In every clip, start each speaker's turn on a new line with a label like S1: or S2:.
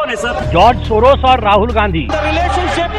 S1: कौन है sir?
S2: George Soros और Rahul Gandhi.
S1: Relationship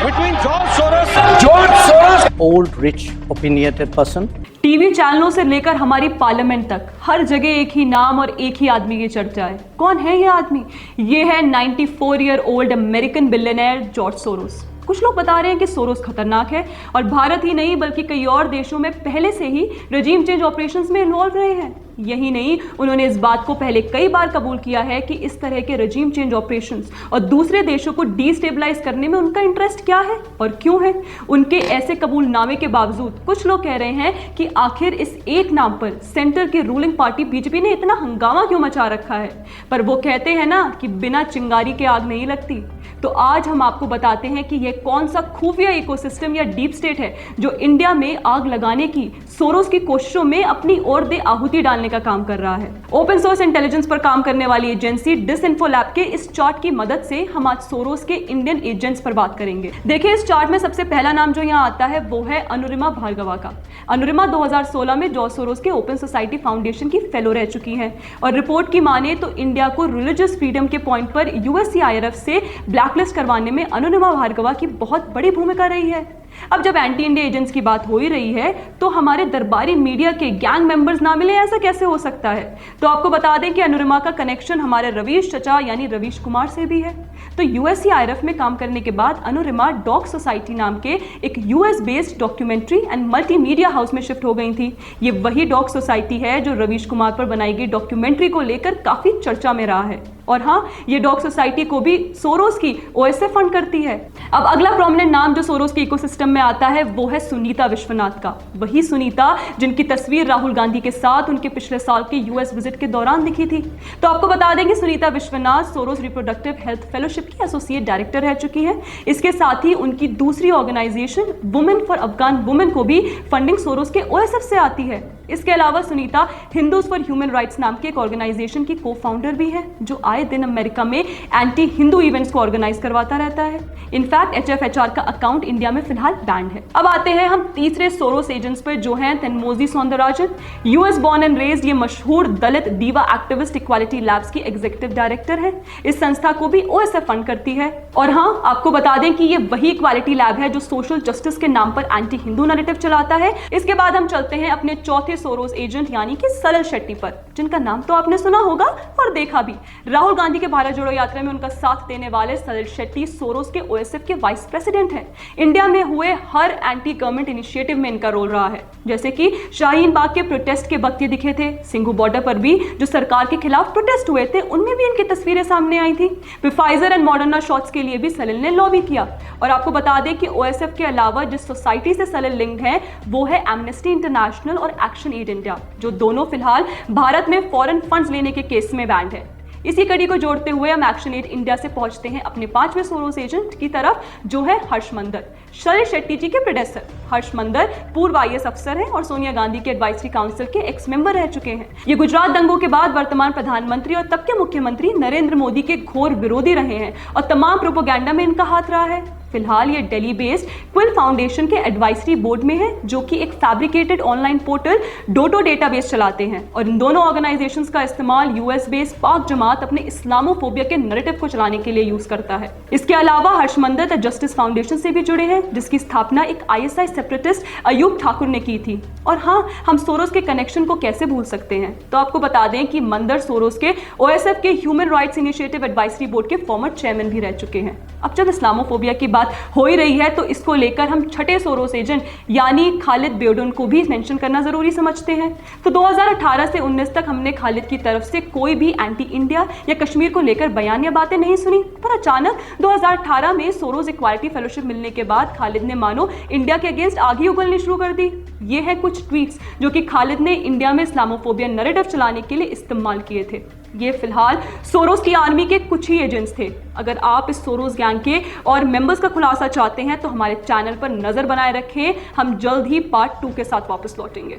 S1: between George Soros
S3: old, rich, opinionated person.
S4: TV चैनलों से लेकर हमारी पार्लियामेंट तक हर जगह एक ही नाम और एक ही आदमी की चर्चा है। कौन है ये आदमी? ये है 94 year old American billionaire George Soros. कुछ लोग बता रहे हैं कि सोरोस खतरनाक है और भारत ही नहीं बल्कि कई और देशों में पहले से ही रजीम चेंज ऑपरेशंस में इन्वॉल्व रहे हैं। यही नहीं, उन्होंने इस बात को पहले कई बार कबूल किया है कि इस तरह के रजीम चेंज ऑपरेशंस और दूसरे देशों को डिस्टेबलाइज करने में उनका इंटरेस्ट क्या है और क्यों है। उनके ऐसे कबूलनामे के बावजूद कुछ लोग कह रहे हैं कि आखिर इस एक नाम पर सेंटर की रूलिंग पार्टी बीजेपी ने इतना हंगामा क्यों मचा रखा है। पर वो कहते हैं ना कि बिना चिंगारी के आग नहीं लगती। तो आज हम आपको बताते हैं कि यह कौन सा खुफिया इकोसिस्टम या डीप स्टेट है जो इंडिया में आग लगाने की सोरोस की कोशिशों में अपनी ओर दे आहुति डालने का काम कर रहा है। ओपन सोर्स इंटेलिजेंस पर काम करने वाली एजेंसी डिसइंफो लैब के इस चार्ट की मदद से हम आज सोरोस के इंडियन एजेंट्स पर बात करेंगे। देखिए, इस चार्ट में सबसे पहला नाम जो यहाँ आता है वो है अनुरिमा भार्गवा का। अनुरिमा 2016 में जॉर्ज सोरोस के ओपन सोसाइटी फाउंडेशन की फेलो रह चुकी है और रिपोर्ट की माने तो इंडिया को रिलीजियस फ्रीडम के पॉइंट पर यूएससीआईआरएफ से ब्लैकलिस्ट करवाने में अनुरिमा भार्गवा की बहुत बड़ी भूमिका रही है। अब जब एंटी इंडिया एजेंट्स की बात हो ही रही है तो हमारे दरबारी मीडिया के गैंग मेंबर्स ना मिले, ऐसा कैसे हो सकता है? तो आपको बता दें कि अनुरिमा का कनेक्शन हमारे रवीश चचा यानी रवीश कुमार से भी है। तो यूएससीआईआरएफ में काम करने के बाद अनुरिमा डॉग सोसाइटी नाम के एक US based documentary and multimedia house में शिफ्ट हो गई थी। ये वही डॉग सोसाइटी है जो रवीश कुमार पर बनाई गई डॉक्यूमेंट्री को लेकर काफी चर्चा में रहा है। और हाँ, ये डॉग सोसाइटी को भी सोरोस की ओएसएफ फंड करती है। अब अगला प्रोमिनेंट नाम जो सोरोस के इकोसिस्टम में आता है वो है सुनीता विश्वनाथ का। वही सुनीता जिनकी तस्वीर राहुल गांधी के साथ उनके पिछले साल के यूएस विजिट के दौरान दिखी थी। तो आपको बता दें कि Sunita Vishwanath Soros reproductive health fellowship की एसोसिएट डायरेक्टर रह चुकी है। इसके साथ ही उनकी दूसरी organisation women for Afghan women को भी फंडिंग सोरोस के ओएसएफ से आती है। इसके अलावा Sunita Hindus for human rights नाम के एक ऑर्गेनाइजेशन की को फाउंडर भी है जो आए दिन अमेरिका में एंटी हिंदू इवेंट्स को ऑर्गेनाइज करवाता रहता है। इनफैक्ट एचएफएचआर का अकाउंट इंडिया में फिलहाल बैंड है। अब आते हैं हम तीसरे सोरोस एजेंट्स पर जो हैं Thenmozhi Soundararajan. US born and raised ये मशहूर Dalit diva activist Equality Labs की एग्जीक्यूटिव डायरेक्टर है। इस संस्था को भी ओएसएफ फंड करती है। और हाँ, आपको बता दें कि ये वही इक्वालिटी लैब है जो सोशल जस्टिस के नाम पर एंटी हिंदू नैरेटिव चलाता है। इसके बाद हम चलते हैं अपने चौथे सोरोस एजेंट यानी कि सलिल शेट्टी पर, जिनका नाम तो आपने सुना होगा और देखा भी। राहुल गांधी के भारत जोड़ो यात्रा में उनका साथ देने वाले सलिल शेट्टी सोरोस के ओएसएफ के वाइस प्रेसिडेंट हैं। इंडिया में हुए हर एंटी गवर्नमेंट इनिशिएटिव में इनका रोल रहा है, जैसे कि शाहीन बाग के प्रोटेस्ट के वक्त ये दिखे थे। सिंघू बॉर्डर पर भी जो सरकार के खिलाफ प्रोटेस्ट हुए थे उनमें भी इनकी तस्वीरें सामने आई थी। फाइजर एंड मॉडर्ना शॉट्स के लिए भी सलिल ने लॉबी किया। और आपको बता दें कि ओएसएफ के अलावा जिस सोसाइटी से सलिल लिंक्ड है वो है एमनेस्टी इंटरनेशनल और एक्शन एड इंडिया, जो दोनों फिलहाल भारत में फॉरेन फंड्स लेने के केस में बैंड है। इसी कड़ी को जोड़ते हुए हम एक्शन एड इंडिया से पहुंचते हैं अपने पांचवें सोरोस एजेंट की तरफ, जो है हर्ष मंदर। सलिल शेट्टी जी के प्रोड्यूसर हर्ष मंदर पूर्व आईएएस अफसर हैं और सोनिया गांधी के एडवाइजरी काउंसिल के एक्स मेंबर रह चुके हैं। ये गुजरात दंगों के बाद वर्तमान प्रधानमंत्री और तब के मुख्यमंत्री नरेंद्र मोदी के घोर विरोधी रहे हैं और तमाम प्रोपोगेंडा में इनका हाथ रहा है। फिलहाल ये दिल्ली बेस्ड क्विल फाउंडेशन के एडवाइजरी बोर्ड में है, जो कि एक फैब्रिकेटेड ऑनलाइन पोर्टल डोटो डेटाबेस चलाते हैं। और इन दोनों ऑर्गेनाइजेशंस का इस्तेमाल यूएस बेस्ड पाक जमात अपने इस्लामोफोबिया के नैरेटिव को चलाने के लिए यूज करता है। इसके अलावा हर्ष मंदर द जस्टिस फाउंडेशन से भी जुड़े हैं, जिसकी स्थापना एक आईएसआई सेपरेटिस्ट अयूब ठाकुर ने की थी। और हाँ, हम सोरोस के कनेक्शन को कैसे भूल सकते हैं? तो आपको बता दें कि मंदर सोरोस के ओएसएफ के human rights initiative advisory board के फॉर्मर चेयरमैन भी रह चुके हैं। अब जब इस्लामोफोबिया की बात हो ही रही है तो इसको लेकर हम छठे सोरोस एजेंट यानी खालिद बेओडुन को भी मेंशन करना जरूरी समझते हैं। तो 2018 से 19 तक हमने खालिद की तरफ से कोई भी एंटी इंडिया या कश्मीर को लेकर बयान या बातें नहीं सुनी, पर अचानक 2018 में सोरोस इक्वालिटी फेलोशिप मिलने के बाद खालिद ने मानो इंडिया के अगेंस्ट आग ही उगलनी शुरू कर दी। ये है कुछ ट्वीट्स जो कि खालिद ने इंडिया में इस्लामोफोबिया नैरेटिव चलाने के लिए इस्तेमाल किए थे। ये फिलहाल सोरोस की आर्मी के कुछ ही एजेंट्स थे। अगर आप इस सोरोस गैंग के और मेंबर्स का खुलासा चाहते हैं तो हमारे चैनल पर नजर बनाए रखें। हम जल्द ही पार्ट 2 के साथ वापस लौटेंगे।